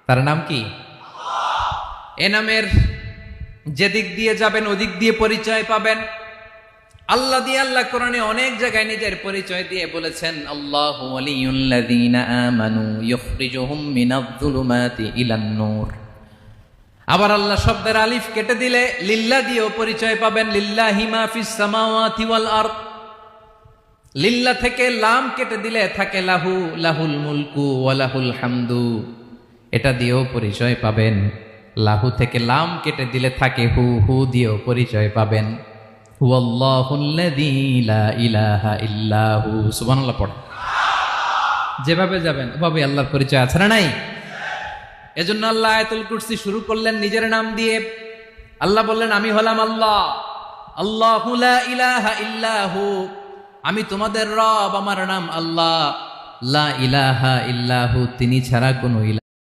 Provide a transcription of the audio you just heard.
তার নাম কি? এ নামের যেদিক দিয়ে যাবেন ওদিক দিয়ে পরিচয় পাবেন। আল্লাহ দিয়ে আল্লাহ কোরআনে অনেক জায়গায় নিজের পরিচয় দিয়ে বলেছেন, আল্লাহু ওয়ালিয়ুল্লাযীনা আমানু ইখরিজুহুম মিনায-যুলুমাতি ইলান-নূর। আবার আল্লাহ শব্দের আলিফ কেটে দিলে লিল্লাহ দিয়েও পরিচয় পাবেন, লিল্লাহি মা ফিস সামাওয়াতি ওয়াল আরদ। লিল্লাহ থেকে লাম কেটে দিলে থাকে লাহু, লাহুল মুলকু ওয়া লাহুল হামদু, এটা দিয়েও পরিচয় পাবেন। লাহু থেকে লাম কেটে দিলে থাকে হু, হু দিয়েও পরিচয় পাবেন। হুয়াল্লাহুল্লাযী লা ইলাহা ইল্লাহু। সুবহানাল্লাহ পড়ে। যেভাবে যাবেন ওভাবে আল্লাহর পরিচয় আছে না নাই? এজন্য আল্লাহ আয়াতুল কুরসি শুরু করলেন নিজের নাম দিয়ে। আল্লাহ বললেন, আমি হলাম আল্লাহ, আল্লাহু লা ইলাহা ইল্লাহু, আমি তোমাদের রব, আমার নাম আল্লাহ। লা ইলাহা ইল্লাহু, তিনি ছাড়া কোনো ইলাহ